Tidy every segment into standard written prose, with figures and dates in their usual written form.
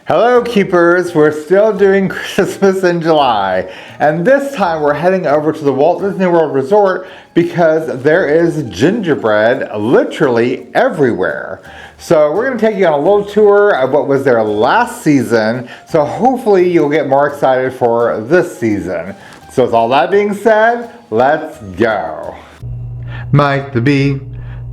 Hello keepers, we're still doing Christmas in July, and this time we're heading over to the Walt Disney World Resort because there is gingerbread literally everywhere. So we're going to take you on a little tour of what was there last season, so hopefully you'll get more excited for this season. So with all that being said, let's go. Mike the Bee,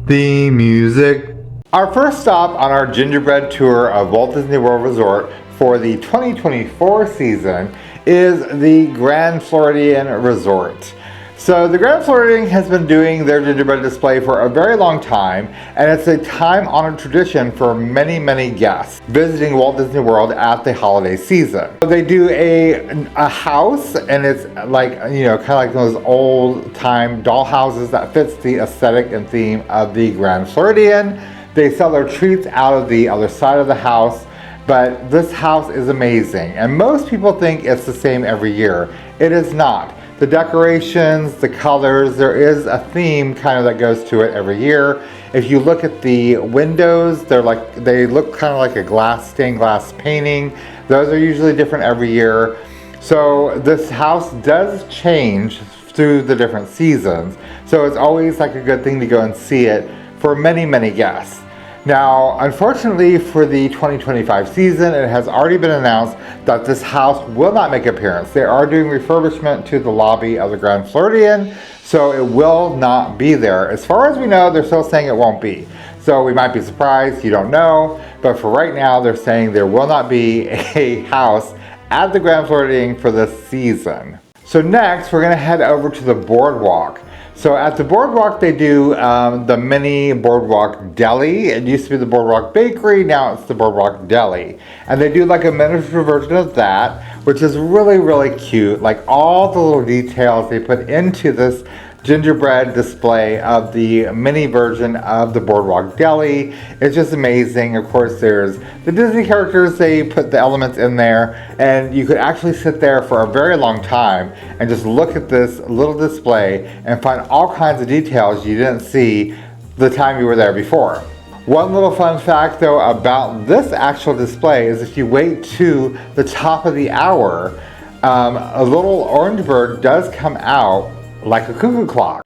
the music. Our first stop on our gingerbread tour of Walt Disney World Resort for the 2024 season is the Grand Floridian Resort. So the Grand Floridian has been doing their gingerbread display for a very long time, and it's a time-honored tradition for many guests visiting Walt Disney World at the holiday season. So they do a house, and it's like, you know, kind of like those old-time doll houses that fits the aesthetic and theme of the Grand Floridian. They sell their treats out of the other side of the house, but this house is amazing, and most people think it's the same every year. It is not. The decorations, the colors, there is a theme kind of that goes to it every year. If you look at the windows, they look kind of like a stained glass painting. Those are usually different every year. So this house does change through the different seasons. So it's always like a good thing to go and see it for many guests. Now, unfortunately for the 2025 season, it has already been announced that this house will not make an appearance. They are doing refurbishment to the lobby of the Grand Floridian, so it will not be there. As far as we know, they're still saying it won't be. So we might be surprised, you don't know, but for right now, they're saying there will not be a house at the Grand Floridian for this season. So next, we're gonna head over to the Boardwalk. So at the Boardwalk, they do the mini Boardwalk Deli. It used to be the Boardwalk Bakery, now it's the Boardwalk Deli. And they do like a miniature version of that, which is really cute. Like all the little details they put into this gingerbread display of the mini version of the Boardwalk Deli. It's just amazing. Of course, there's the Disney characters, they put the elements in there, and you could actually sit there for a very long time and just look at this little display and find all kinds of details you didn't see the time you were there before. One little fun fact though about this actual display is if you wait to the top of the hour, a little orange bird does come out like a cuckoo clock.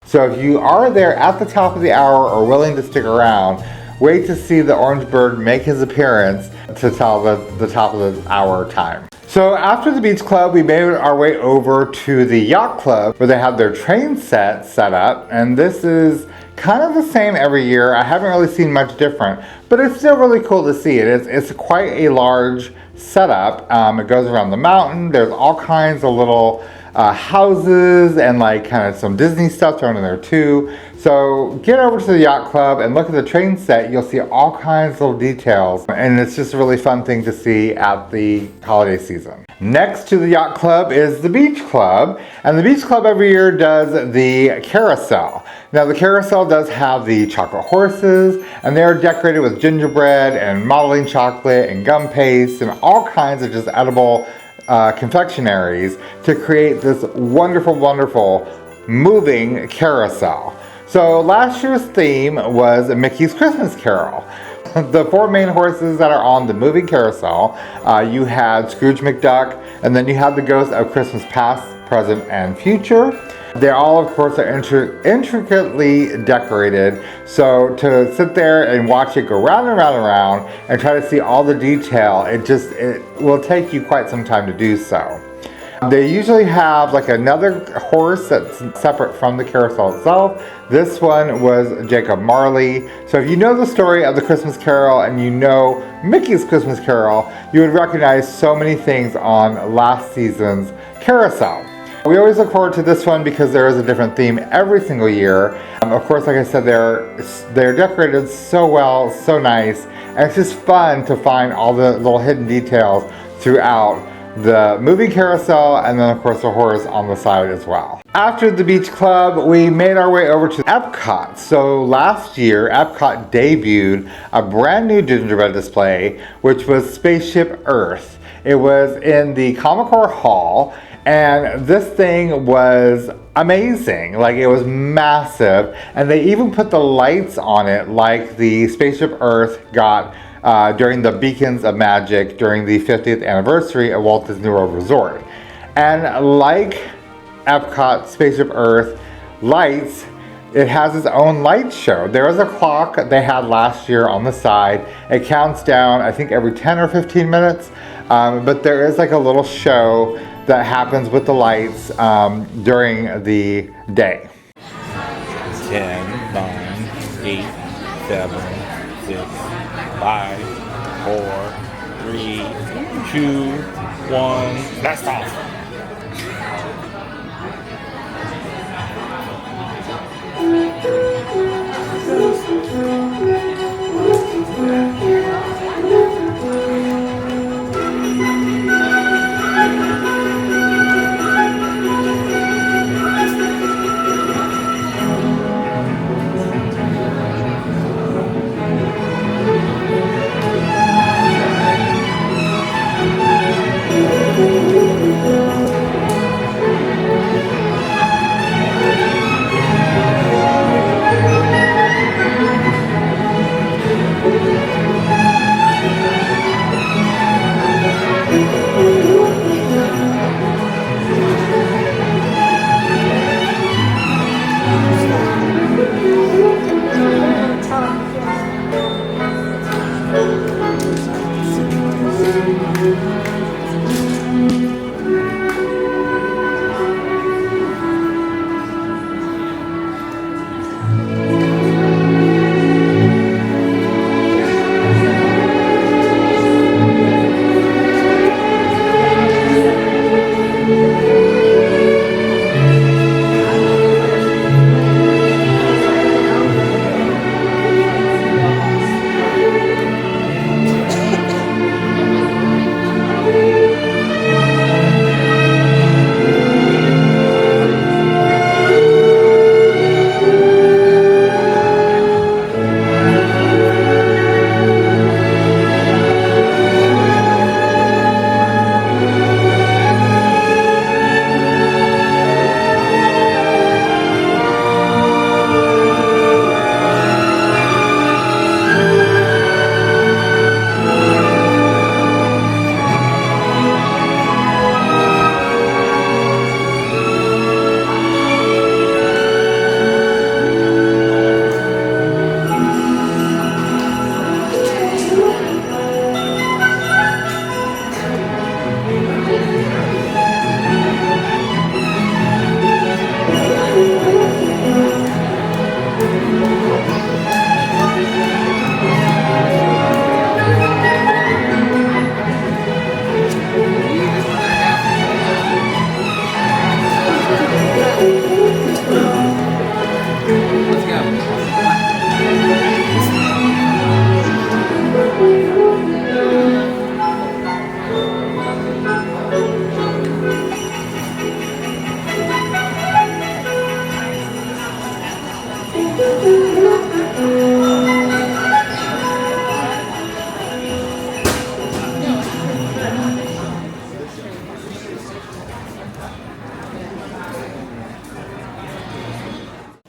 So if you are there at the top of the hour or willing to stick around, wait to see the orange bird make his appearance to tell the top of the hour time. So after the beach club, we made our way over to the yacht club where they have their train set up, and this is kind of the same every year. I haven't really seen much different, but it's still really cool to see it. It's quite a large setup. It goes around the mountain. There's all kinds of little houses and like kind of some Disney stuff thrown in there too. So get over to the yacht club and look at the train set. You'll see all kinds of little details, and it's just a really fun thing to see at the holiday season. Next to the yacht club is the beach club, and the beach club every year does the carousel. Now the carousel does have the chocolate horses, and they're decorated with gingerbread and modeling chocolate and gum paste and all kinds of just edible confectionaries to create this wonderful moving carousel. So last year's theme was Mickey's Christmas Carol. The four main horses that are on the moving carousel, you had Scrooge McDuck, and then you have the ghosts of Christmas past, present, and future. They all, of course, are intricately decorated. So to sit there and watch it go round and round and try to see all the detail, it will take you quite some time to do so. They usually have like another horse that's separate from the carousel itself. This one was Jacob Marley. So if you know the story of the Christmas Carol and you know Mickey's Christmas Carol, you would recognize so many things on last season's carousel. We always look forward to this one because there is a different theme every single year. Of course, like I said, they're decorated so well, so nice, and it's just fun to find all the little hidden details throughout the movie Carousel, and then of course the horse on the side as well. After the beach club, we made our way over to EPCOT. So last year, EPCOT debuted a brand new gingerbread display, which was Spaceship Earth. It was in the Commodore Hall, and this thing was amazing. Like, it was massive, and they even put the lights on it like the Spaceship Earth got during the Beacons of Magic during the 50th anniversary of Walt Disney World Resort. And like EPCOT Spaceship Earth lights, it has its own light show. There is a clock they had last year on the side. It counts down, I think, every 10 or 15 minutes. But there is like a little show that happens with the lights during the day. 10, 9, 8, 7, 6, 5, 4, 3, 2, 1, blast off!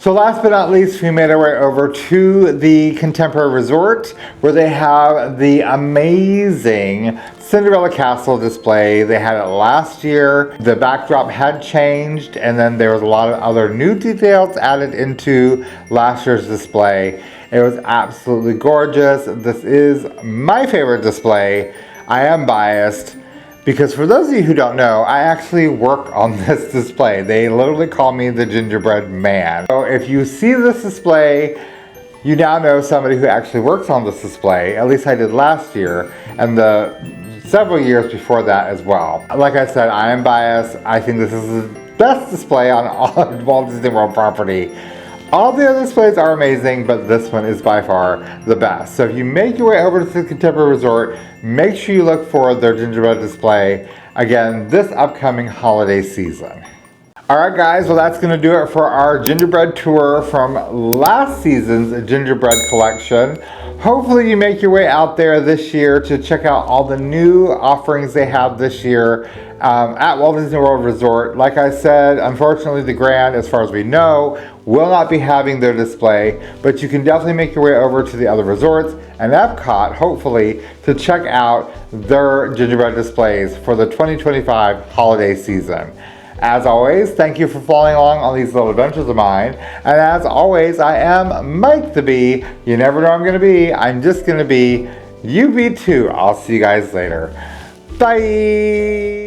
So last but not least, we made our way over to the Contemporary Resort, where they have the amazing Cinderella Castle display. They had it last year. The backdrop had changed, and then there was a lot of other new details added into last year's display. It was absolutely gorgeous. This is my favorite display. I am biased, because for those of you who don't know, I actually work on this display. They literally call me the Gingerbread Man. So if you see this display, you now know somebody who actually works on this display. At least I did last year, and the several years before that as well. Like I said, I am biased. I think this is the best display on all Walt Disney World property. All the other displays are amazing, but this one is by far the best. So if you make your way over to the Contemporary Resort, make sure you look for their gingerbread display, again, this upcoming holiday season. Alright guys, well that's going to do it for our gingerbread tour from last season's gingerbread collection. Hopefully you make your way out there this year to check out all the new offerings they have this year at Walt Disney World Resort. Like I said, unfortunately the Grand, as far as we know, will not be having their display, but you can definitely make your way over to the other resorts and EPCOT, hopefully, to check out their gingerbread displays for the 2025 holiday season. As always, thank you for following along on these little adventures of mine. And as always, I am Mike the Bee. You never know where I'm going to be. I'm just going to be. You be too. I'll see you guys later. Bye.